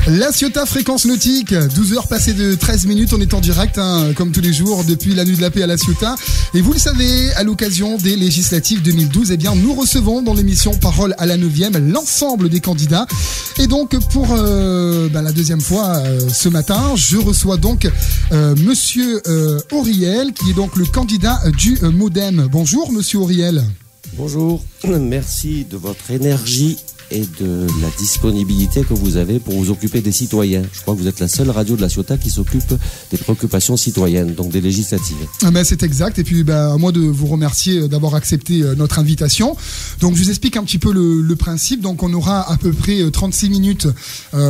La Ciotat Fréquence Nautique, 12h passées de 13 minutes, on est en direct, comme tous les jours, depuis la Nuit de la Paix à la Ciotat. Et vous le savez, à l'occasion des législatives 2012, eh bien, nous recevons dans l'émission Parole à la 9e l'ensemble des candidats. Et donc, pour la deuxième fois ce matin, je reçois donc Monsieur Auriel, qui est donc le candidat du MoDem. Bonjour, Monsieur Auriel. Bonjour, merci de votre énergie et de la disponibilité que vous avez pour vous occuper des citoyens. Je crois que vous êtes la seule radio de la Ciotat qui s'occupe des préoccupations citoyennes, donc des législatives. C'est exact. Et puis, à moi de vous remercier d'avoir accepté notre invitation. Donc, je vous explique un petit peu le principe. Donc, on aura à peu près 36 minutes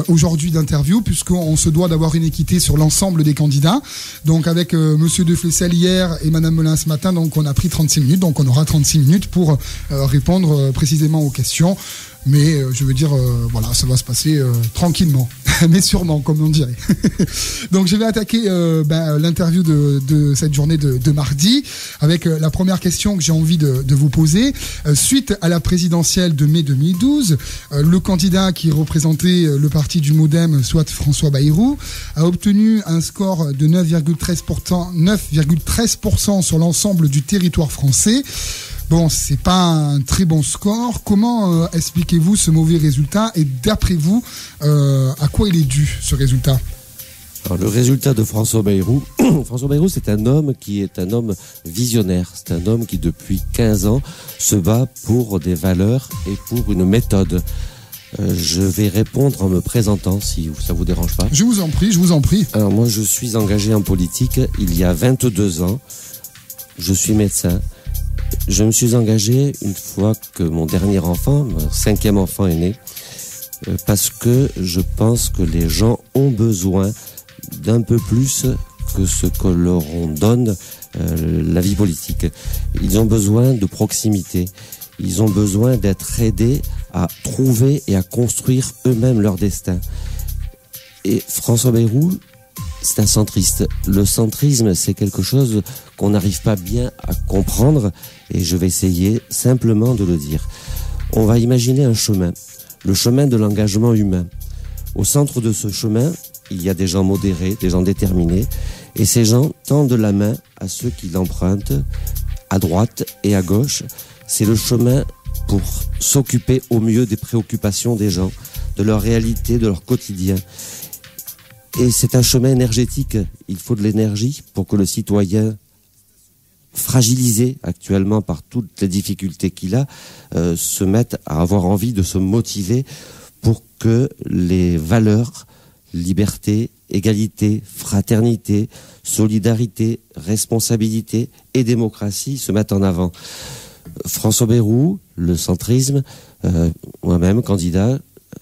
aujourd'hui d'interview, puisqu'on se doit d'avoir une équité sur l'ensemble des candidats. Donc, avec Monsieur De Flessel hier et Madame Melin ce matin, donc on a pris 36 minutes. Donc, on aura 36 minutes pour répondre précisément aux questions. Mais je veux dire, ça va se passer tranquillement, mais sûrement, comme on dirait. Donc je vais attaquer l'interview de cette journée de mardi avec la première question que j'ai envie de vous poser. Suite à la présidentielle de mai 2012, le candidat qui représentait le parti du MoDem, soit François Bayrou, a obtenu un score de 9,13% sur l'ensemble du territoire français. Bon, c'est pas un très bon score. Comment expliquez-vous ce mauvais résultat et d'après vous, à quoi il est dû ce résultat ? Alors, le résultat de François Bayrou, François Bayrou, c'est un homme qui est un homme visionnaire. C'est un homme qui, depuis 15 ans, se bat pour des valeurs et pour une méthode. Je vais répondre en me présentant, si ça vous dérange pas. Je vous en prie. Alors, moi, je suis engagé en politique il y a 22 ans. Je suis médecin. Je me suis engagé une fois que mon dernier enfant, mon 5e enfant est né, parce que je pense que les gens ont besoin d'un peu plus que ce que leur on donne la vie politique. Ils ont besoin de proximité. Ils ont besoin d'être aidés à trouver et à construire eux-mêmes leur destin. Et François Bayrou, c'est un centriste. Le centrisme, c'est quelque chose qu'on n'arrive pas bien à comprendre et je vais essayer simplement de le dire. On va imaginer un chemin, le chemin de l'engagement humain. Au centre de ce chemin, il y a des gens modérés, des gens déterminés et ces gens tendent la main à ceux qui l'empruntent à droite et à gauche. C'est le chemin pour s'occuper au mieux des préoccupations des gens, de leur réalité, de leur quotidien. Et c'est un chemin énergétique. Il faut de l'énergie pour que le citoyen, fragilisé actuellement par toutes les difficultés qu'il a, se mette à avoir envie de se motiver pour que les valeurs, liberté, égalité, fraternité, solidarité, responsabilité et démocratie se mettent en avant. François Bayrou, le centrisme, moi-même, candidat,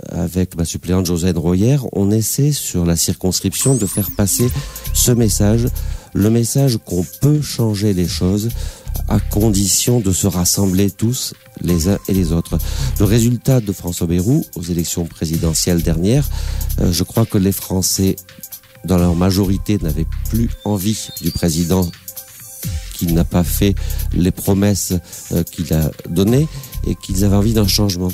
avec ma suppléante Josiane Royer, on essaie sur la circonscription de faire passer ce message, le message qu'on peut changer les choses à condition de se rassembler tous les uns et les autres. Le résultat de François Bayrou aux élections présidentielles dernières, je crois que les Français, dans leur majorité, n'avaient plus envie du président qui n'a pas fait les promesses qu'il a données et qu'ils avaient envie d'un changement.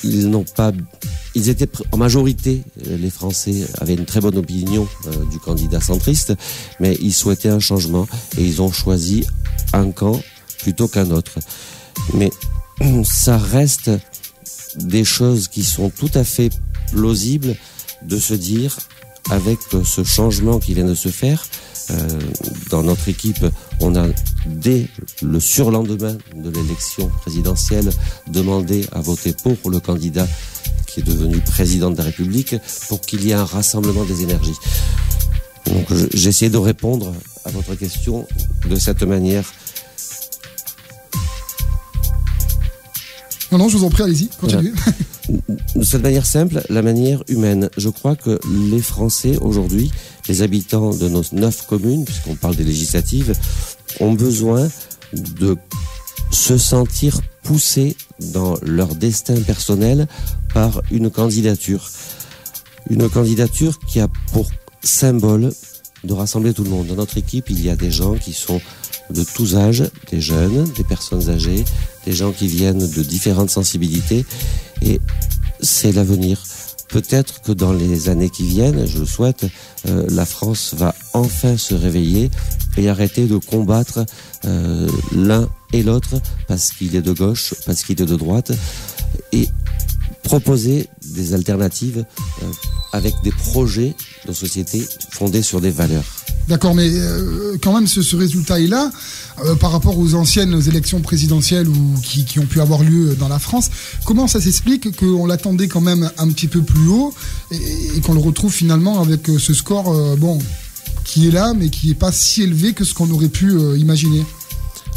Ils étaient en majorité, les Français avaient une très bonne opinion du candidat centriste, mais ils souhaitaient un changement et ils ont choisi un camp plutôt qu'un autre. Mais ça reste des choses qui sont tout à fait plausibles de se dire, avec ce changement qui vient de se faire, dans notre équipe, on a, dès le surlendemain de l'élection présidentielle, demandé à voter pour le candidat qui est devenu président de la République pour qu'il y ait un rassemblement des énergies. Donc j'ai essayé de répondre à votre question de cette manière. Non, je vous en prie, allez-y, continuez. Voilà. De cette manière simple, la manière humaine. Je crois que les Français, aujourd'hui, les habitants de nos 9 communes, puisqu'on parle des législatives, ont besoin de se sentir poussés dans leur destin personnel par une candidature. Une candidature qui a pour symbole de rassembler tout le monde. Dans notre équipe, il y a des gens qui sont de tous âges, des jeunes, des personnes âgées, des gens qui viennent de différentes sensibilités. Et c'est l'avenir. Peut-être que dans les années qui viennent, je le souhaite, la France va enfin se réveiller et arrêter de combattre l'un et l'autre parce qu'il est de gauche, parce qu'il est de droite, et proposer des alternatives avec des projets de société fondés sur des valeurs. D'accord, mais quand même ce résultat est là par rapport aux anciennes élections présidentielles qui ont pu avoir lieu dans la France. Comment ça s'explique qu'on l'attendait quand même un petit peu plus haut et qu'on le retrouve finalement avec ce score qui est là mais qui n'est pas si élevé que ce qu'on aurait pu imaginer?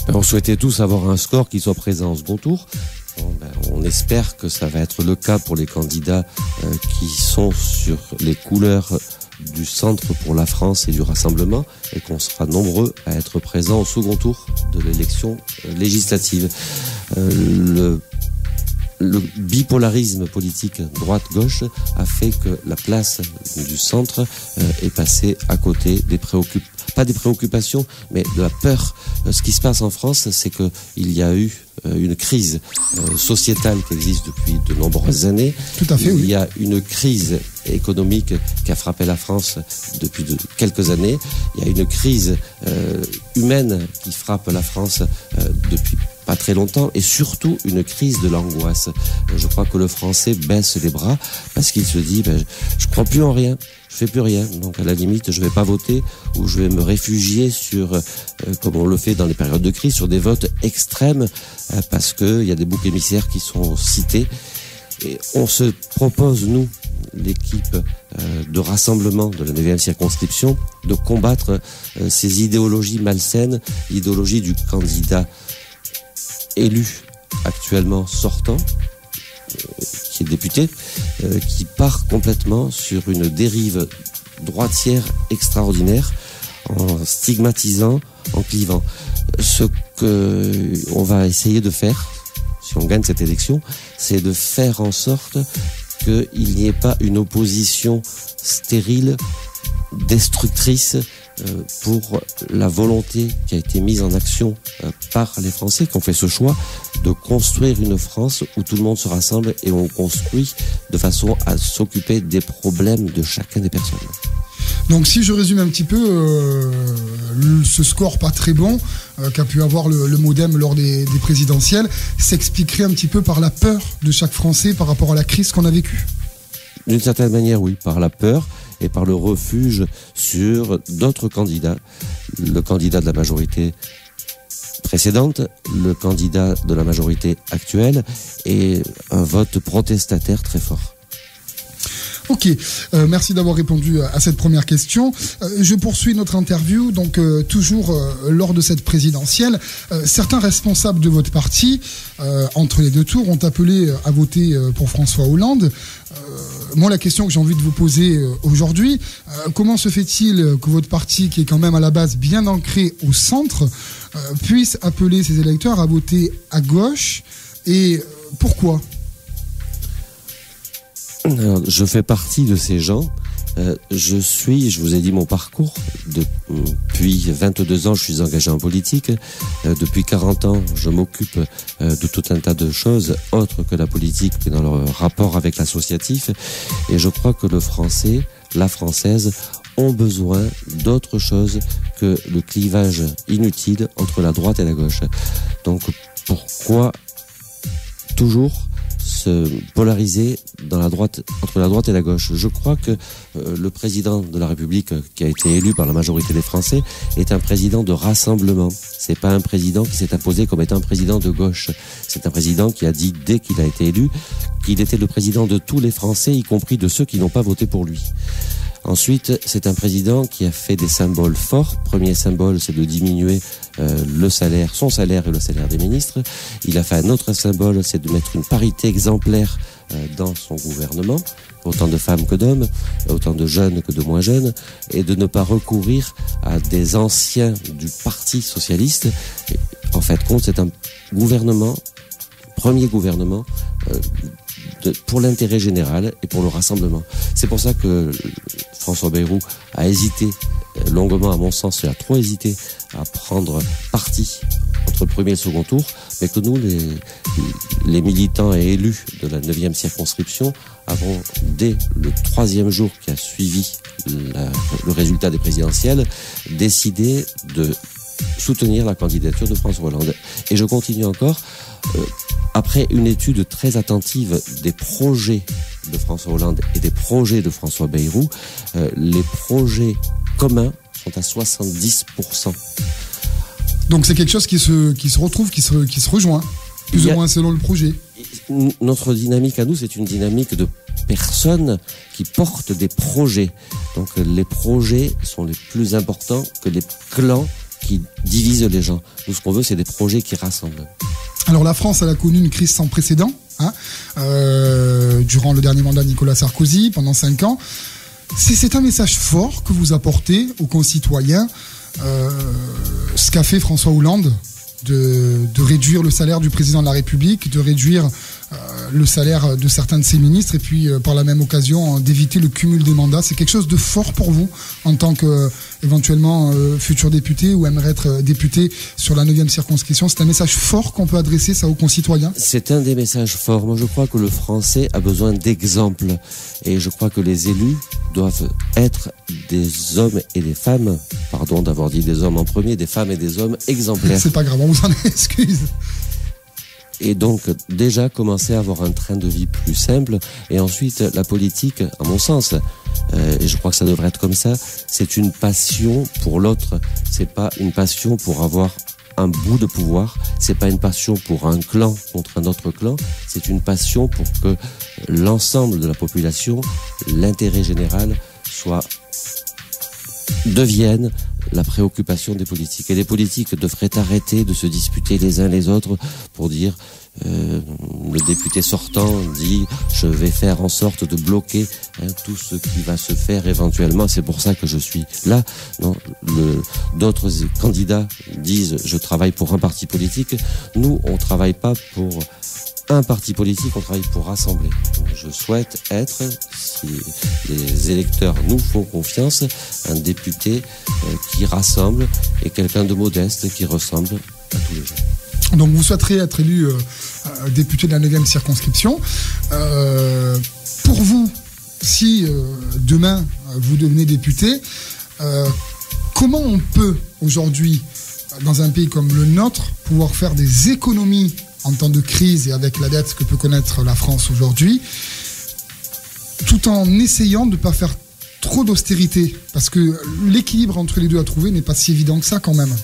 On souhaitait tous avoir un score qui soit présent au second tour. On espère que ça va être le cas pour les candidats qui sont sur les couleurs du Centre pour la France et du Rassemblement, et qu'on sera nombreux à être présents au second tour de l'élection législative. Le bipolarisme politique droite-gauche a fait que la place du centre est passée à côté pas des préoccupations, mais de la peur. Ce qui se passe en France, c'est qu'il y a eu une crise sociétale qui existe depuis de nombreuses années. Tout à fait, oui. Il y a une crise économique qui a frappé la France depuis quelques années. Il y a une crise humaine qui frappe la France depuis pas très longtemps, et surtout une crise de l'angoisse. Je crois que le Français baisse les bras parce qu'il se dit je crois plus en rien, je fais plus rien, donc à la limite je vais pas voter, ou je vais me réfugier sur, comme on le fait dans les périodes de crise, sur des votes extrêmes parce qu'il y a des boucs émissaires qui sont cités. Et on se propose, nous, l'équipe de rassemblement de la 9e circonscription, de combattre ces idéologies malsaines, l'idéologie du candidat élu actuellement sortant, qui est député, qui part complètement sur une dérive droitière extraordinaire, en stigmatisant, en clivant. Ce que on va essayer de faire, si on gagne cette élection, c'est de faire en sorte qu'il n'y ait pas une opposition stérile, destructrice, pour la volonté qui a été mise en action par les Français qui ont fait ce choix de construire une France où tout le monde se rassemble et on construit de façon à s'occuper des problèmes de chacun des personnes. Donc si je résume un petit peu ce score pas très bon qu'a pu avoir le MoDem lors des présidentielles, s'expliquerait un petit peu par la peur de chaque Français par rapport à la crise qu'on a vécue. D'une certaine manière, oui, par la peur et par le refuge sur d'autres candidats. Le candidat de la majorité précédente, le candidat de la majorité actuelle, et un vote protestataire très fort. Ok, merci d'avoir répondu à cette première question. Je poursuis notre interview, donc toujours lors de cette présidentielle. Certains responsables de votre parti, entre les deux tours, ont appelé à voter pour François Hollande. Moi, la question que j'ai envie de vous poser aujourd'hui, comment se fait-il que votre parti, qui est quand même à la base bien ancré au centre, puisse appeler ses électeurs à voter à gauche, et pourquoi ? Alors, je fais partie de ces gens. Je vous ai dit mon parcours. Depuis 22 ans, je suis engagé en politique. Depuis 40 ans, je m'occupe de tout un tas de choses autres que la politique, mais dans le rapport avec l'associatif. Et je crois que le Français, la Française, ont besoin d'autre chose que le clivage inutile entre la droite et la gauche. Donc, pourquoi toujours se polariser entre la droite et la gauche? Je crois que le président de la République, qui a été élu par la majorité des Français, est un président de rassemblement. C'est pas un président qui s'est imposé comme étant un président de gauche. C'est un président qui a dit, dès qu'il a été élu, qu'il était le président de tous les Français, y compris de ceux qui n'ont pas voté pour lui. Ensuite, c'est un président qui a fait des symboles forts. Premier symbole, c'est de diminuer son salaire et le salaire des ministres. Il a fait un autre symbole, c'est de mettre une parité exemplaire dans son gouvernement, autant de femmes que d'hommes, autant de jeunes que de moins jeunes, et de ne pas recourir à des anciens du Parti socialiste. Et, en fait, c'est un premier gouvernement pour l'intérêt général et pour le rassemblement. C'est pour ça que François Bayrou a hésité longuement, à mon sens, il a trop hésité à prendre parti entre le premier et le second tour, mais que nous, les militants et élus de la 9e circonscription, avons, dès le 3e jour qui a suivi le résultat des présidentielles, décidé de soutenir la candidature de François Hollande. Et je continue encore, après une étude très attentive des projets de François Hollande et des projets de François Bayrou, les projets communs sont à 70%. Donc c'est quelque chose qui se retrouve, qui se rejoint, plus ou moins selon le projet. Notre dynamique à nous, c'est une dynamique de personnes qui portent des projets. Donc les projets sont les plus importants que les clans qui divisent les gens. Nous, ce qu'on veut, c'est des projets qui rassemblent. Alors la France, elle a connu une crise sans précédent, durant le dernier mandat de Nicolas Sarkozy, pendant 5 ans. C'est un message fort que vous apportez aux concitoyens, ce qu'a fait François Hollande, de réduire le salaire du président de la République, de réduire le salaire de certains de ses ministres, et puis par la même occasion d'éviter le cumul des mandats. C'est quelque chose de fort pour vous en tant que éventuellement futur député ou aimerait être député sur la 9e circonscription. C'est un message fort qu'on peut adresser ça aux concitoyens. C'est un des messages forts. Moi, je crois que le Français a besoin d'exemples, et je crois que les élus doivent être des hommes et des femmes, pardon d'avoir dit des hommes en premier, des femmes et des hommes exemplaires. C'est pas grave, on vous en excuse. Et donc déjà commencer à avoir un train de vie plus simple. Et ensuite, la politique, à mon sens, et je crois que ça devrait être comme ça, c'est une passion pour l'autre. C'est pas une passion pour avoir un bout de pouvoir, c'est pas une passion pour un clan contre un autre clan, c'est une passion pour que l'ensemble de la population, l'intérêt général, devienne la préoccupation des politiques. Et les politiques devraient arrêter de se disputer les uns les autres pour dire le député sortant dit je vais faire en sorte de bloquer tout ce qui va se faire éventuellement, c'est pour ça que je suis là. Non, d'autres candidats disent je travaille pour un parti politique. Nous, on travaille pas pour un parti politique, on travaille pour rassembler. Je souhaite être, si les électeurs nous font confiance, un député qui rassemble et quelqu'un de modeste qui ressemble à tous les gens. Donc vous souhaiterez être élu député de la 9e circonscription. Pour vous, si demain vous devenez député, comment on peut aujourd'hui, dans un pays comme le nôtre, pouvoir faire des économies en temps de crise et avec la dette que peut connaître la France aujourd'hui, tout en essayant de ne pas faire trop d'austérité, parce que l'équilibre entre les deux à trouver n'est pas si évident que ça quand même.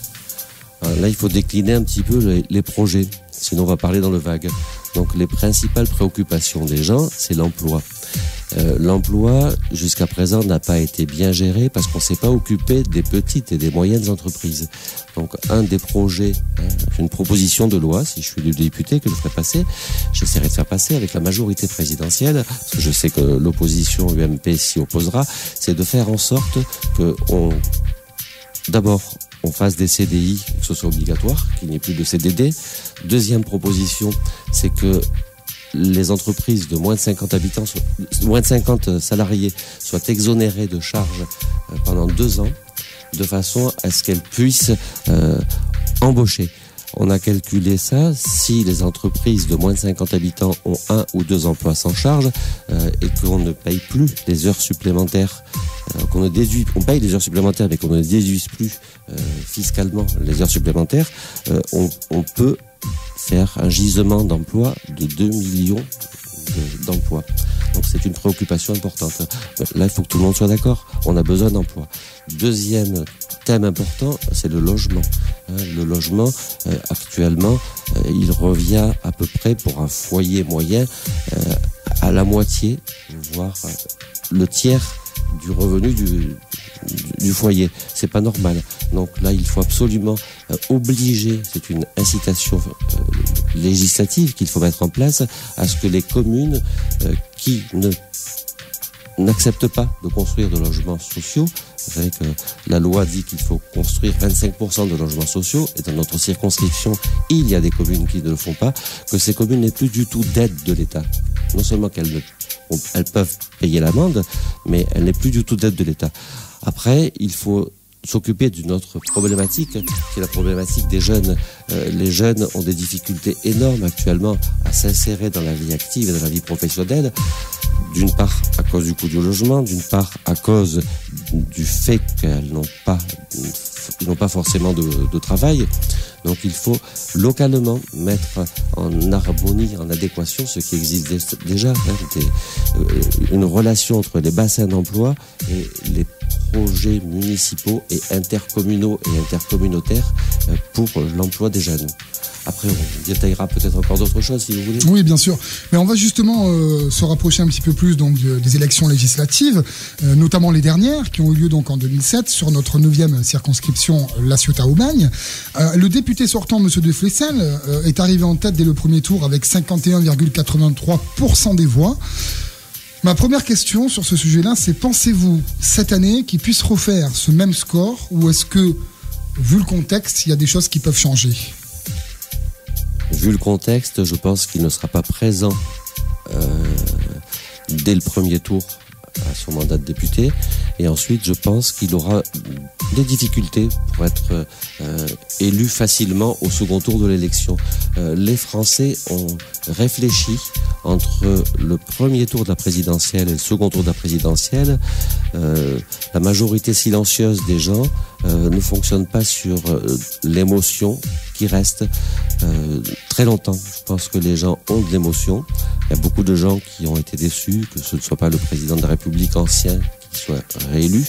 Là, il faut décliner un petit peu les projets, sinon on va parler dans le vague. Donc les principales préoccupations des gens, c'est l'emploi. L'emploi, jusqu'à présent, n'a pas été bien géré parce qu'on ne s'est pas occupé des petites et des moyennes entreprises. Donc un des projets, une proposition de loi, si je suis le député, que je ferai passer, j'essaierai de faire passer avec la majorité présidentielle, parce que je sais que l'opposition UMP s'y opposera, c'est de faire en sorte que d'abord, on fasse des CDI, que ce soit obligatoire, qu'il n'y ait plus de CDD. Deuxième proposition, c'est que les entreprises de moins de 50 habitants, moins de 50 salariés soient exonérées de charges pendant 2 ans, de façon à ce qu'elles puissent embaucher. On a calculé ça, si les entreprises de moins de 50 habitants ont 1 ou 2 emplois sans charge et qu'on ne paye plus les heures supplémentaires, on paye les heures supplémentaires mais qu'on ne déduise plus fiscalement les heures supplémentaires, on peut faire un gisement d'emplois de 2 millions d'emplois. Donc c'est une préoccupation importante. Là, il faut que tout le monde soit d'accord. On a besoin d'emplois. Deuxième thème important, c'est le logement. Le logement, actuellement, il revient à peu près pour un foyer moyen à la moitié, voire le tiers du revenu du foyer. C'est pas normal. Donc là, il faut absolument obliger, c'est une incitation législative qu'il faut mettre en place, à ce que les communes qui n'acceptent pas de construire de logements sociaux, vous savez que la loi dit qu'il faut construire 25% de logements sociaux, et dans notre circonscription, il y a des communes qui ne le font pas, que ces communes n'aient plus du tout d'aide de l'État. Non seulement qu'elles peuvent payer l'amende, mais elles n'aient plus du tout d'aide de l'État. Après, il faut s'occuper d'une autre problématique, qui est la problématique des jeunes. Les jeunes ont des difficultés énormes actuellement à s'insérer dans la vie active et dans la vie professionnelle, d'une part à cause du coût du logement, d'une part à cause du fait qu'ils n'ont pas forcément de travail. Donc il faut localement mettre en harmonie, en adéquation ce qui existe déjà, une relation entre les bassins d'emploi et les projets municipaux et intercommunaux et intercommunautaires pour l'emploi des jeunes. Après, on détaillera peut-être encore d'autres choses, si vous voulez. Oui, bien sûr. Mais on va justement se rapprocher un petit peu plus donc des élections législatives, notamment les dernières, qui ont eu lieu donc en 2007 sur notre 9e circonscription, La Ciotat-Aubagne. Le député sortant, M. De Flessel, est arrivé en tête dès le premier tour avec 51,83% des voix. Ma première question sur ce sujet-là, c'est pensez-vous cette année qu'il puisse refaire ce même score, ou est-ce que, vu le contexte, il y a des choses qui peuvent changer ? Vu le contexte, je pense qu'il ne sera pas présent dès le premier tour à son mandat de député. Et ensuite, je pense qu'il aura des difficultés pour être élu facilement au second tour de l'élection. Les Français ont réfléchi entre le premier tour de la présidentielle et le second tour de la présidentielle. La majorité silencieuse des gens ne fonctionne pas sur l'émotion qui reste très longtemps. Je pense que les gens ont de l'émotion. Il y a beaucoup de gens qui ont été déçus que ce ne soit pas le président de la République ancien qui soit réélu.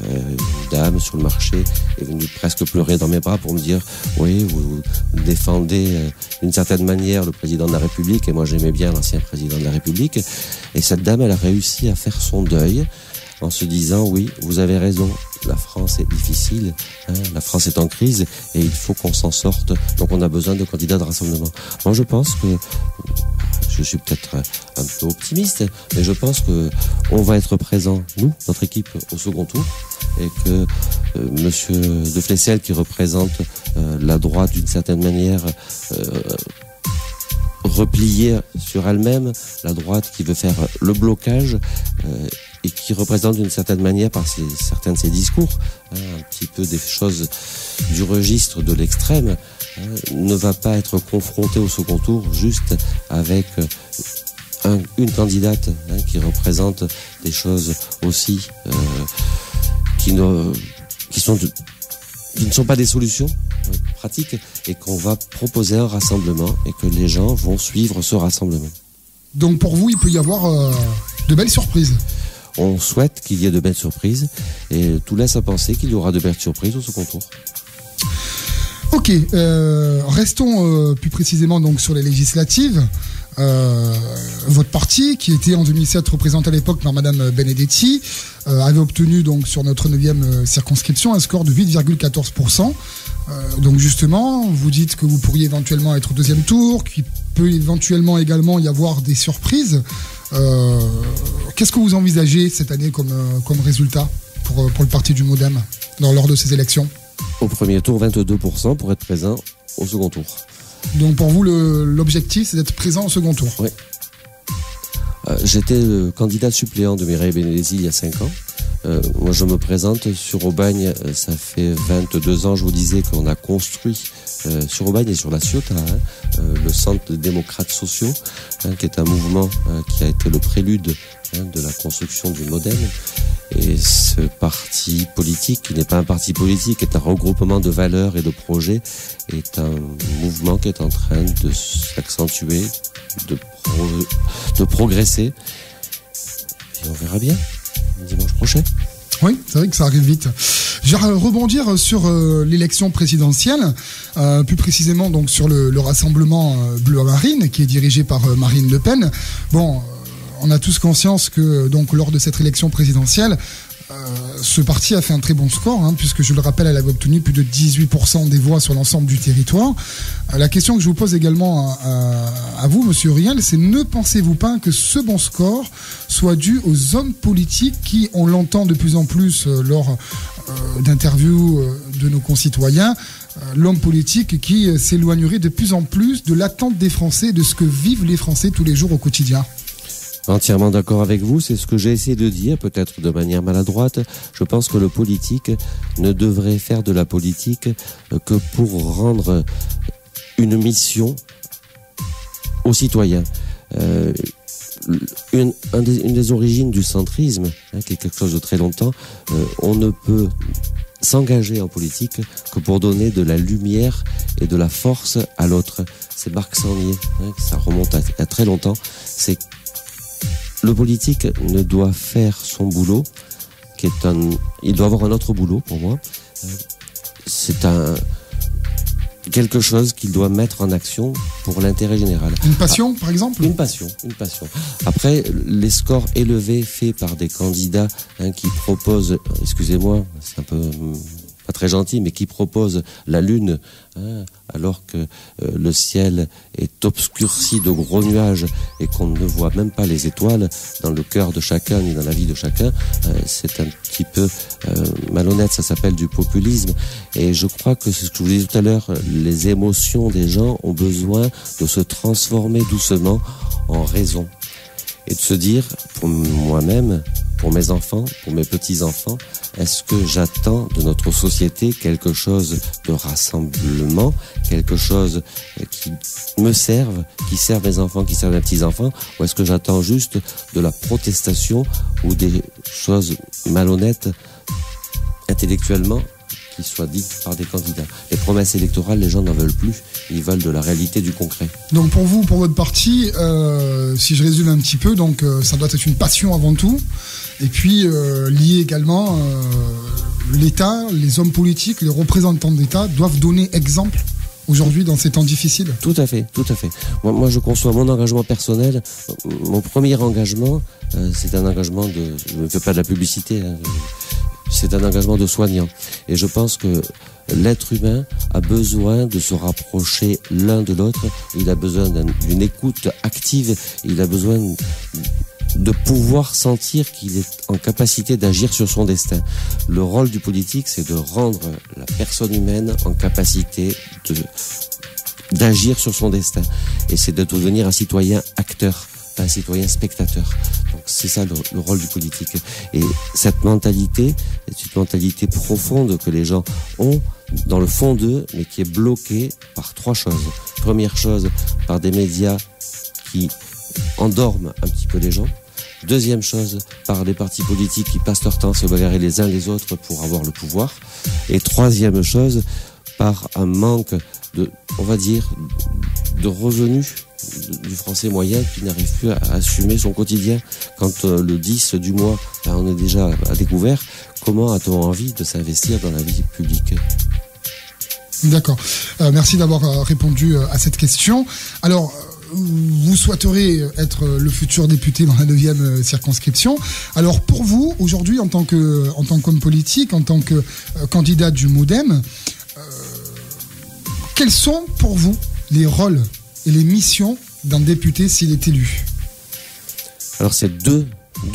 Une dame sur le marché est venue presque pleurer dans mes bras pour me dire « Oui, vous défendez d'une certaine manière le président de la République et moi j'aimais bien l'ancien président de la République. » Et cette dame, elle a réussi à faire son deuil en se disant « Oui, vous avez raison, la France est difficile, la France est en crise et il faut qu'on s'en sorte. Donc on a besoin de candidats de rassemblement. » Moi je pense que, je suis peut-être un peu optimiste, mais je pense que on va être présent, nous, notre équipe, au second tour, et que Monsieur De Flessel, qui représente la droite d'une certaine manière, repliée sur elle-même, la droite qui veut faire le blocage et qui représente d'une certaine manière par certains de ses discours un petit peu des choses du registre de l'extrême, ne va pas être confronté au second tour juste avec une candidate qui représente des choses aussi qui ne sont pas des solutions pratiques et qu'on va proposer un rassemblement et que les gens vont suivre ce rassemblement. Donc pour vous, il peut y avoir de belles surprises. On souhaite qu'il y ait de belles surprises et tout laisse à penser qu'il y aura de belles surprises au second tour. Ok, restons plus précisément donc sur les législatives. Votre parti, qui était en 2007 représenté à l'époque par Madame Benedetti, avait obtenu donc sur notre 9e circonscription un score de 8,14%. Donc justement, vous dites que vous pourriez éventuellement être au deuxième tour, qu'il peut éventuellement également y avoir des surprises. Qu'est-ce que vous envisagez cette année comme résultat pour le parti du MoDem lors de ces élections ? Au premier tour, 22% pour être présent au second tour. Donc pour vous, l'objectif, c'est d'être présent au second tour. Oui. J'étais le candidat suppléant de Mireille Benedetti il y a 5 ans. Moi, je me présente sur Aubagne, ça fait 22 ans, je vous disais qu'on a construit sur Aubagne et sur La Ciotat le Centre des démocrates sociaux, qui est un mouvement qui a été le prélude de la construction du MoDem. Et ce parti politique, qui n'est pas un parti politique, est un regroupement de valeurs et de projets, est un mouvement qui est en train de s'accentuer, de progresser. Et on verra bien dimanche prochain. Oui, c'est vrai que ça arrive vite. Je vais rebondir sur l'élection présidentielle, plus précisément donc sur le rassemblement bleu-marine qui est dirigé par Marine Le Pen. Bon, on a tous conscience que donc lors de cette élection présidentielle, ce parti a fait un très bon score, puisque je le rappelle, elle avait obtenu plus de 18% des voix sur l'ensemble du territoire. La question que je vous pose également à vous, Monsieur Riel, c'est ne pensez-vous pas que ce bon score soit dû aux hommes politiques qui, on l'entend de plus en plus lors d'interviews de nos concitoyens, l'homme politique qui s'éloignerait de plus en plus de l'attente des Français, de ce que vivent les Français tous les jours au quotidien? Entièrement d'accord avec vous, c'est ce que j'ai essayé de dire, peut-être de manière maladroite. Je pense que le politique ne devrait faire de la politique que pour rendre une mission aux citoyens. Une des origines du centrisme, qui est quelque chose de très longtemps, on ne peut s'engager en politique que pour donner de la lumière et de la force à l'autre. C'est Marc Sangnier, ça remonte à très longtemps. C'est le politique ne doit faire son boulot, il doit avoir un autre boulot pour moi. C'est quelque chose qu'il doit mettre en action pour l'intérêt général. Une passion, par exemple ? Une passion. Après, les scores élevés faits par des candidats qui proposent, excusez-moi, c'est un peu pas très gentil, mais qui proposent la lune, alors que le ciel est obscurci de gros nuages et qu'on ne voit même pas les étoiles dans le cœur de chacun ni dans la vie de chacun, c'est un petit peu malhonnête, ça s'appelle du populisme. Et je crois que c'est ce que je vous disais tout à l'heure, les émotions des gens ont besoin de se transformer doucement en raison. Et de se dire, pour moi-même, pour mes enfants, pour mes petits-enfants, est-ce que j'attends de notre société quelque chose de rassemblement, quelque chose qui me serve, qui serve mes enfants, qui serve mes petits-enfants, ou est-ce que j'attends juste de la protestation ou des choses malhonnêtes intellectuellement qui soient dites par des candidats. Les promesses électorales, les gens n'en veulent plus. Ils veulent de la réalité, du concret. Donc pour vous, pour votre parti, si je résume un petit peu, donc ça doit être une passion avant tout. Et puis lié également, l'État, les hommes politiques, les représentants d'État doivent donner exemple aujourd'hui dans ces temps difficiles. Tout à fait. Moi, je conçois mon engagement personnel. Mon premier engagement, c'est un engagement de... Je ne fais pas de la publicité, c'est un engagement de soignant. Et je pense que l'être humain a besoin de se rapprocher l'un de l'autre. Il a besoin d'une écoute active. Il a besoin de pouvoir sentir qu'il est en capacité d'agir sur son destin. Le rôle du politique, c'est de rendre la personne humaine en capacité d'agir sur son destin. Et c'est de devenir un citoyen acteur, pas un citoyen spectateur. Donc c'est ça le rôle du politique. Et cette mentalité est une mentalité profonde que les gens ont dans le fond d'eux, mais qui est bloquée par trois choses. Première chose, par des médias qui endorment un petit peu les gens. Deuxième chose, par des partis politiques qui passent leur temps à se bagarrer les uns les autres pour avoir le pouvoir. Et troisième chose, par un manque on va dire, de revenus du français moyen qui n'arrive plus à assumer son quotidien. Quand le 10 du mois, on est déjà à découvert, comment a-t-on envie de s'investir dans la vie publique ? D'accord. Merci d'avoir répondu à cette question. Alors, vous souhaiteriez être le futur député dans la 9e circonscription. Alors pour vous, aujourd'hui, en tant qu'homme politique, en tant que candidat du MoDem, quels sont pour vous les rôles et les missions d'un député s'il est élu ? Alors c'est deux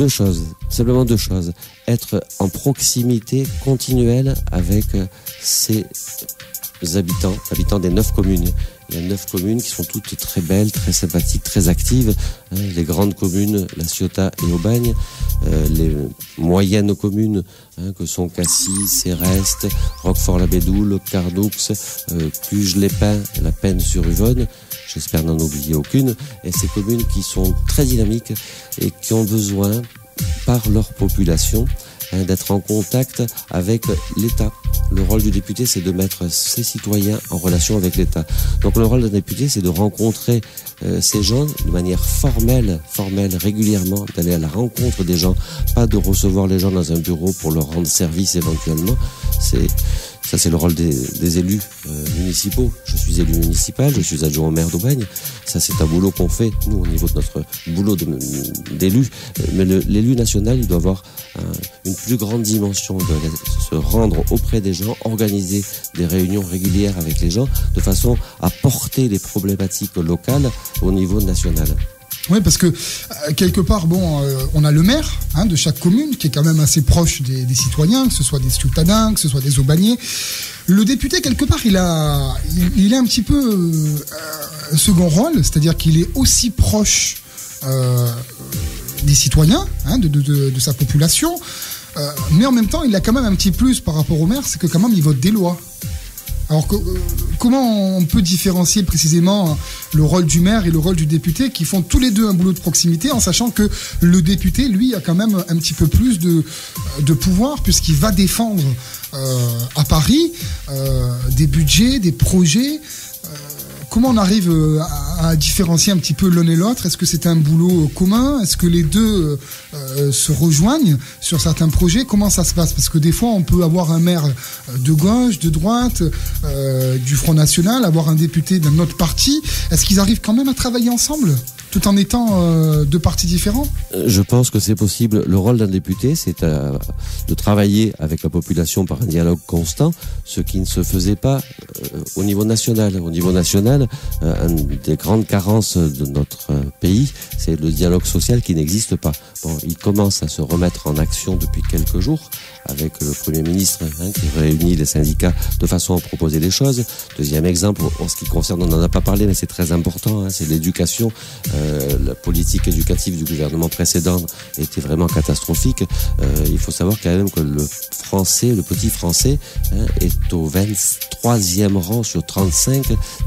choses, simplement deux choses. Être en proximité continuelle avec ses habitants des 9 communes. Il y a 9 communes qui sont toutes très belles, très sympathiques, très actives. Les grandes communes, La Ciotat et Aubagne. Les moyennes communes que sont Cassis, Céreste, Roquefort-la-Bédoule, Cardoux, Cuges-les-Pins, La Penne-sur-Yvonne. J'espère n'en oublier aucune. Et ces communes qui sont très dynamiques et qui ont besoin, par leur population, d'être en contact avec l'État. Le rôle du député, c'est de mettre ses citoyens en relation avec l'État. Donc le rôle d'un député, c'est de rencontrer ces gens de manière formelle, régulièrement, d'aller à la rencontre des gens, pas de recevoir les gens dans un bureau pour leur rendre service éventuellement. Ça, c'est le rôle des élus municipaux. Je suis élu municipal, je suis adjoint au maire d'Aubagne. Ça, c'est un boulot qu'on fait, nous, au niveau de notre boulot d'élu. Mais l'élu national, il doit avoir une plus grande dimension, il doit se rendre auprès des gens, organiser des réunions régulières avec les gens, de façon à porter les problématiques locales au niveau national. Oui, parce que quelque part, on a le maire de chaque commune qui est quand même assez proche des citoyens, que ce soit des Ciutadins, que ce soit des Aubagnais. Le député, quelque part, il a un petit peu un second rôle, c'est-à-dire qu'il est aussi proche citoyens, hein, de sa population. Mais en même temps, il a quand même un petit plus par rapport au maire, c'est que quand même il vote des lois. Alors comment on peut différencier précisément le rôle du maire et le rôle du député qui font tous les deux un boulot de proximité, en sachant que le député, lui, a quand même un petit peu plus de pouvoir puisqu'il va défendre à Paris des budgets, des projets. Comment on arrive à différencier un petit peu l'un et l'autre? Est-ce que c'est un boulot commun? Est-ce que les deux se rejoignent sur certains projets? Comment ça se passe? Parce que des fois, on peut avoir un maire de gauche, de droite, du Front National, avoir un député d'un autre parti. Est-ce qu'ils arrivent quand même à travailler ensemble, tout en étant deux partis différents? Je pense que c'est possible. Le rôle d'un député, c'est de travailler avec la population par un dialogue constant, ce qui ne se faisait pas au niveau national. Au niveau national, une des grandes carences de notre pays, c'est le dialogue social qui n'existe pas. Bon, il commence à se remettre en action depuis quelques jours avec le Premier ministre qui réunit les syndicats de façon à proposer des choses. Deuxième exemple, en ce qui concerne, on n'en a pas parlé, mais c'est très important, c'est l'éducation. La politique éducative du gouvernement précédent était vraiment catastrophique. Il faut savoir quand même que le petit français est au 23e rang sur 35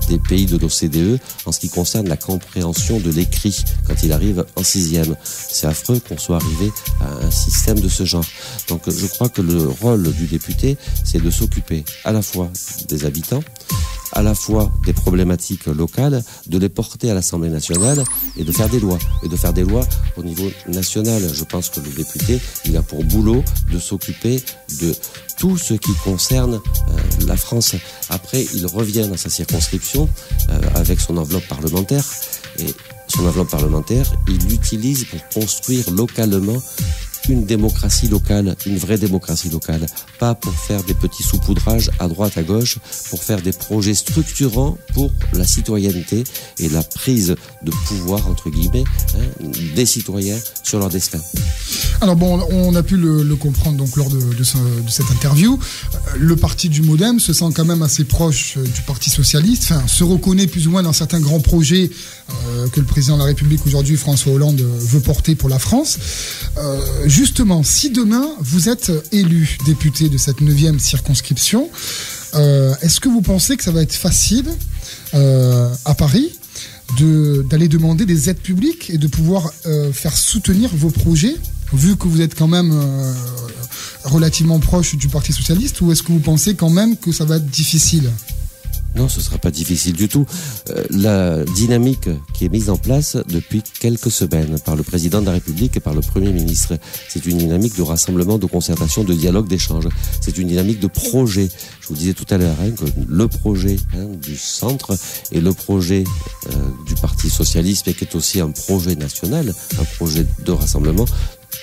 des pays de l'OCDE en ce qui concerne la compréhension de l'écrit quand il arrive en 6e. C'est affreux qu'on soit arrivé à un système de ce genre. Donc je crois que le rôle du député, c'est de s'occuper à la fois des habitants, à la fois des problématiques locales, de les porter à l'Assemblée nationale et de faire des lois. Et de faire des lois au niveau national. Je pense que le député, il a pour boulot de s'occuper de tout ce qui concerne la France. Après, il revient dans sa circonscription avec son enveloppe parlementaire. Et son enveloppe parlementaire, il l'utilise pour construire localement une démocratie locale, une vraie démocratie locale, pas pour faire des petits saupoudrages à droite, à gauche, pour faire des projets structurants pour la citoyenneté et la prise de pouvoir, entre guillemets, des citoyens sur leur destin. Alors bon, on a pu le comprendre donc lors de cette interview. Le parti du MoDem se sent quand même assez proche du Parti Socialiste, enfin se reconnaît plus ou moins dans certains grands projets que le président de la République aujourd'hui, François Hollande, veut porter pour la France. Justement, si demain vous êtes élu député de cette 9e circonscription, est-ce que vous pensez que ça va être facile à Paris d'aller demander des aides publiques et de pouvoir faire soutenir vos projets, vu que vous êtes quand même relativement proche du Parti Socialiste, ou est-ce que vous pensez quand même que ça va être difficile ? Non, ce ne sera pas difficile du tout. La dynamique qui est mise en place depuis quelques semaines par le président de la République et par le Premier ministre, c'est une dynamique de rassemblement, de concertation, de dialogue, d'échange. C'est une dynamique de projet. Je vous disais tout à l'heure que le projet du centre et le projet du Parti Socialiste, mais qui est aussi un projet national, un projet de rassemblement,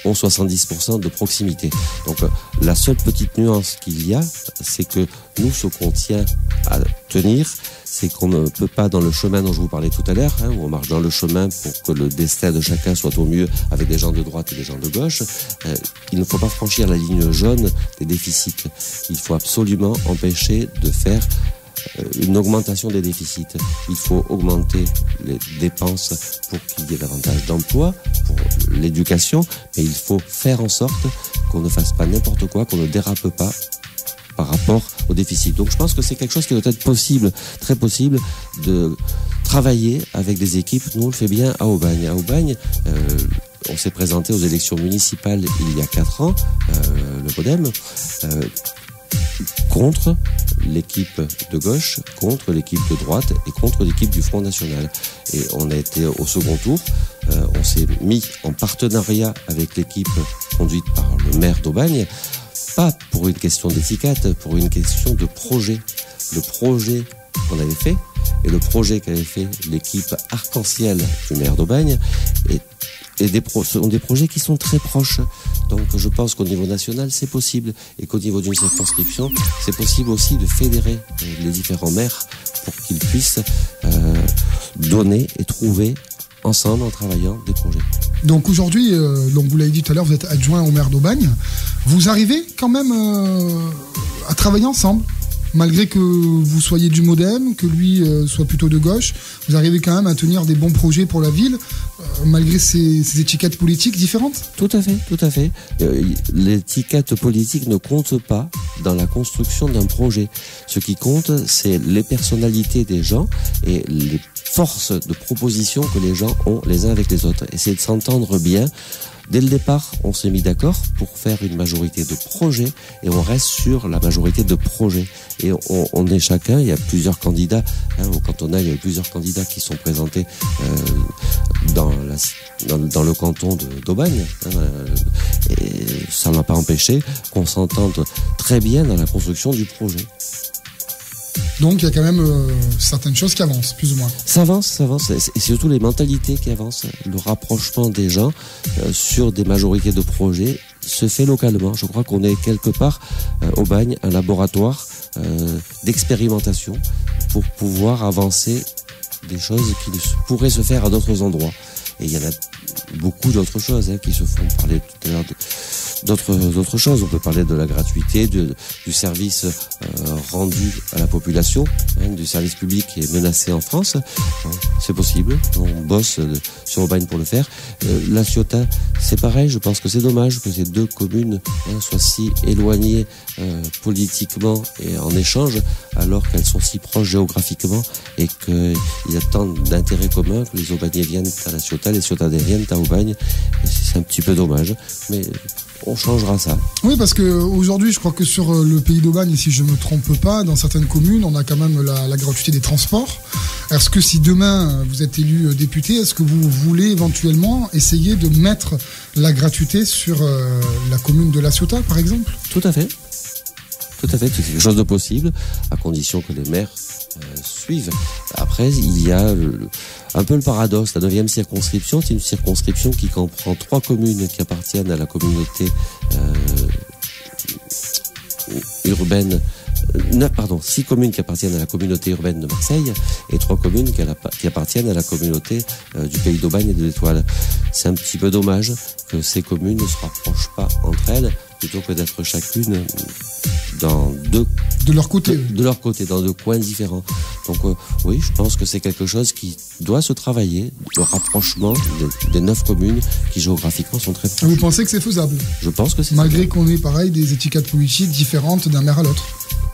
ont 70% de proximité. Donc la seule petite nuance qu'il y a, c'est que nous, ce qu'on tient à tenir, c'est qu'on ne peut pas, dans le chemin dont je vous parlais tout à l'heure, où on marche dans le chemin pour que le destin de chacun soit au mieux avec des gens de droite et des gens de gauche, il ne faut pas franchir la ligne jaune des déficits. Il faut absolument empêcher de faire une augmentation des déficits. Il faut augmenter les dépenses pour qu'il y ait davantage d'emplois, pour l'éducation, mais il faut faire en sorte qu'on ne fasse pas n'importe quoi, qu'on ne dérape pas par rapport au déficit. Donc je pense que c'est quelque chose qui doit être possible, très possible, de travailler avec des équipes. Nous, on le fait bien à Aubagne. À Aubagne, on s'est présenté aux élections municipales il y a 4 ans, le MoDem, contre l'équipe de gauche, contre l'équipe de droite et contre l'équipe du Front National. Et on a été au second tour. On s'est mis en partenariat avec l'équipe conduite par le maire d'Aubagne, pas pour une question d'étiquette, pour une question de projet. Le projet qu'on avait fait et le projet qu'avait fait l'équipe arc-en-ciel du maire d'Aubagne sont des projets qui sont très proches. Donc je pense qu'au niveau national, c'est possible. Et qu'au niveau d'une circonscription, c'est possible aussi de fédérer les différents maires pour qu'ils puissent donner et trouver ensemble, en travaillant, des projets. Donc aujourd'hui, donc vous l'avez dit tout à l'heure, vous êtes adjoint au maire d'Aubagne. Vous arrivez quand même à travailler ensemble, malgré que vous soyez du MoDem, que lui soit plutôt de gauche, vous arrivez quand même à tenir des bons projets pour la ville, malgré ces étiquettes politiques différentes? Tout à fait, tout à fait. L'étiquette politique ne compte pas dans la construction d'un projet. Ce qui compte, c'est les personnalités des gens et les forces de proposition que les gens ont les uns avec les autres. Essayer de s'entendre bien. Dès le départ, on s'est mis d'accord pour faire une majorité de projets et on reste sur la majorité de projets. Et on est chacun, il y a plusieurs candidats, au cantonal, il y a plusieurs candidats qui sont présentés dans le canton d'Aubagne. Et ça n'a pas empêché qu'on s'entende très bien dans la construction du projet. Donc il y a quand même certaines choses qui avancent, plus ou moins. Ça avance, et surtout les mentalités qui avancent. Le rapprochement des gens sur des majorités de projets se fait localement. Je crois qu'on est quelque part, Aubagne, un laboratoire d'expérimentation pour pouvoir avancer des choses qui pourraient se faire à d'autres endroits. Et il y en a beaucoup d'autres choses qui se font. Parler tout à l'heure d'autres choses. On peut parler de la gratuité, du service rendu à la population, du service public qui est menacé en France. C'est possible. On bosse sur Aubagne pour le faire. La Ciotat, c'est pareil. Je pense que c'est dommage que ces deux communes soient si éloignées politiquement et en échange, alors qu'elles sont si proches géographiquement et qu'il y a tant d'intérêts communs que les Aubagnais viennent à la Ciotat, les Ciotanais viennent à Aubagne. C'est un petit peu dommage, mais on changera ça. Oui, parce qu'aujourd'hui, je crois que sur le pays d'Aubagne, si je ne me trompe pas, dans certaines communes, on a quand même la gratuité des transports. Est-ce que si demain vous êtes élu député, est-ce que vous voulez éventuellement essayer de mettre la gratuité sur la commune de La Ciotat, par exemple? Tout à fait. Tout à fait, c'est quelque chose de possible, à condition que les maires suivent. Après, il y a un peu le paradoxe. La 9e circonscription, c'est une circonscription qui comprend 3 communes qui appartiennent à la communauté urbaine. 6 communes qui appartiennent à la communauté urbaine de Marseille et 3 communes qui appartiennent à la communauté du Pays d'Aubagne et de l'Étoile. C'est un petit peu dommage que ces communes ne se rapprochent pas entre elles plutôt que d'être chacune de leur côté. De leur côté, dans 2 coins différents. Donc oui, je pense que c'est quelque chose qui doit se travailler, le rapprochement des 9 communes qui géographiquement sont très proches. Vous pensez que c'est faisable? Je pense que c'est malgré faisable. qu'on ait pareil des étiquettes politiques différentes d'un maire à l'autre.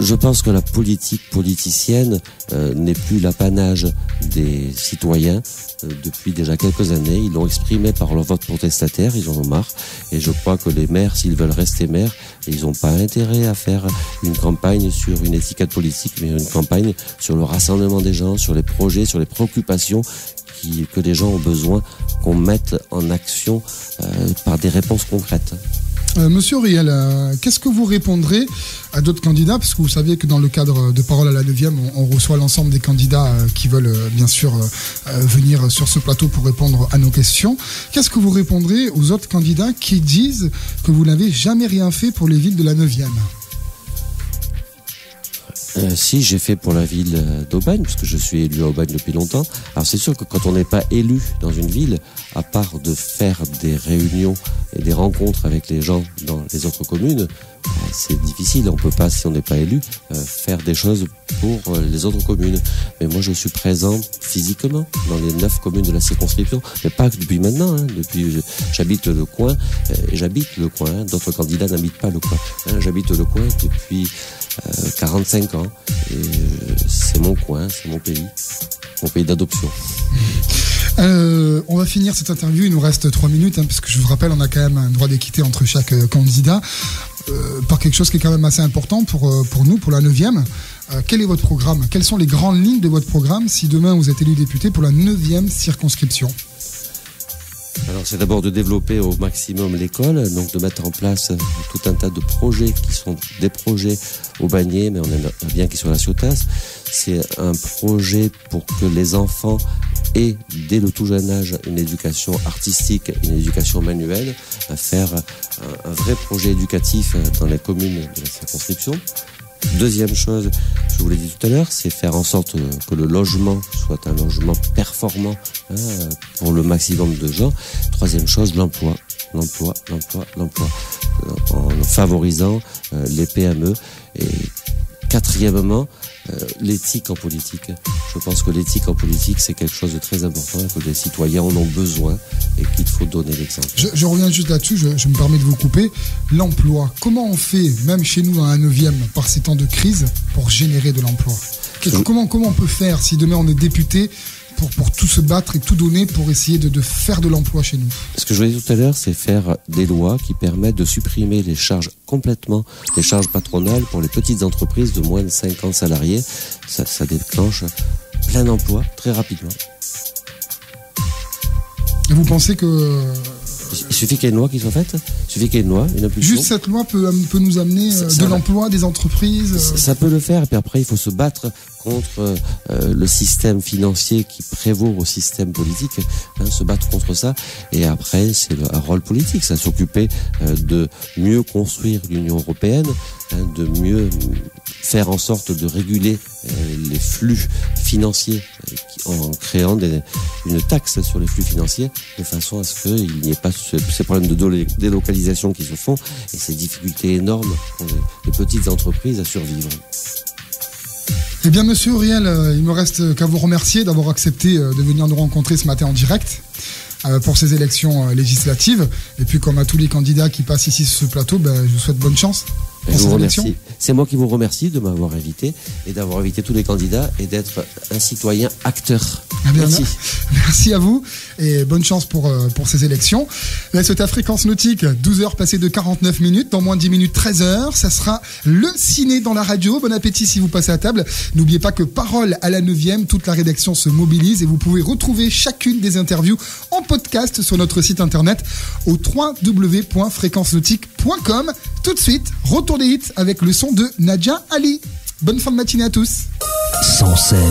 Je pense que la politique politicienne n'est plus l'apanage des citoyens. Depuis déjà quelques années, ils l'ont exprimé par leur vote protestataire, ils en ont marre. Et je crois que les maires, s'ils veulent rester maires, ils n'ont pas intérêt à faire une campagne sur une étiquette politique, mais une campagne sur le rassemblement des gens, sur les projets, sur les préoccupations que les gens ont besoin qu'on mette en action par des réponses concrètes. Monsieur Auriel, qu'est-ce que vous répondrez à d'autres candidats? Parce que vous savez que dans le cadre de Parole à la 9e, on reçoit l'ensemble des candidats qui veulent bien sûr venir sur ce plateau pour répondre à nos questions. Qu'est-ce que vous répondrez aux autres candidats qui disent que vous n'avez jamais rien fait pour les villes de la 9e? Si, j'ai fait pour la ville d'Aubagne, puisque je suis élu à Aubagne depuis longtemps. Alors c'est sûr que quand on n'est pas élu dans une ville, à part de faire des réunions et des rencontres avec les gens dans les autres communes, c'est difficile. On peut pas, si on n'est pas élu, faire des choses pour les autres communes. Mais moi, je suis présent physiquement dans les 9 communes de la circonscription, mais pas depuis maintenant. J'habite le coin, et j'habite le coin. D'autres candidats n'habitent pas le coin. J'habite le coin depuis 45 ans. Et c'est mon coin, c'est mon pays d'adoption. On va finir cette interview, il nous reste 3 minutes, puisque je vous rappelle, on a quand même un droit d'équité entre chaque candidat, par quelque chose qui est quand même assez important pour nous, pour la 9e. Quel est votre programme? Quelles sont les grandes lignes de votre programme si demain vous êtes élu député pour la 9e circonscription? Alors c'est d'abord de développer au maximum l'école, donc de mettre en place tout un tas de projets qui sont des projets aubagnais, mais on aimerait bien qu'ils soient à la Ciotat. C'est un projet pour que les enfants aient dès le tout jeune âge une éducation artistique, une éducation manuelle, à faire un vrai projet éducatif dans les communes de la circonscription. Deuxième chose, je vous l'ai dit tout à l'heure, c'est faire en sorte que le logement soit un logement performant pour le maximum de gens. Troisième chose, l'emploi. En favorisant les PME et quatrièmement, l'éthique en politique. Je pense que l'éthique en politique, c'est quelque chose de très important et que les citoyens en ont besoin et qu'il faut donner l'exemple. Je reviens juste là-dessus, je me permets de vous couper. L'emploi, comment on fait, même chez nous dans la 9e, par ces temps de crise, pour générer de l'emploi? Comment on peut faire si demain on est député pour tout se battre et tout donner pour essayer de faire de l'emploi chez nous? Ce que je voulais tout à l'heure, c'est faire des lois qui permettent de supprimer les charges complètement, les charges patronales pour les petites entreprises de moins de 50 salariés. Ça déclenche plein d'emplois très rapidement. Et vous pensez que... Il suffit qu'il y ait une loi qui soit faite, il suffit qu'il y ait une loi, une impulsion. Juste cette loi peut nous amener de l'emploi, des entreprises. Ça peut le faire, et puis après il faut se battre contre le système financier qui prévaut au système politique, se battre contre ça, et après c'est un rôle politique, ça s'occuper de mieux construire l'Union européenne, de mieux faire en sorte de réguler les flux financiers en créant une taxe sur les flux financiers de façon à ce qu'il n'y ait pas ces problèmes de délocalisation qui se font et ces difficultés énormes pour les petites entreprises à survivre. Eh bien, monsieur Auriel, il me reste qu'à vous remercier d'avoir accepté de venir nous rencontrer ce matin en direct pour ces élections législatives. Et puis, comme à tous les candidats qui passent ici sur ce plateau, je vous souhaite bonne chance. Je vous remercie. C'est moi qui vous remercie de m'avoir invité et d'avoir invité tous les candidats et d'être un citoyen acteur. Merci. Merci à vous et bonne chance pour ces élections. Là, c'était à Fréquence Nautique, 12h passées de 49 minutes. Dans moins de 10 minutes, 13h, ça sera le ciné dans la radio. Bon appétit si vous passez à table. N'oubliez pas que Parole à la 9e, toute la rédaction se mobilise et vous pouvez retrouver chacune des interviews en podcast sur notre site internet au www.fréquencenautique.com. Tout de suite, retour des hits avec le son de Nadia Ali. Bonne fin de matinée à tous. 107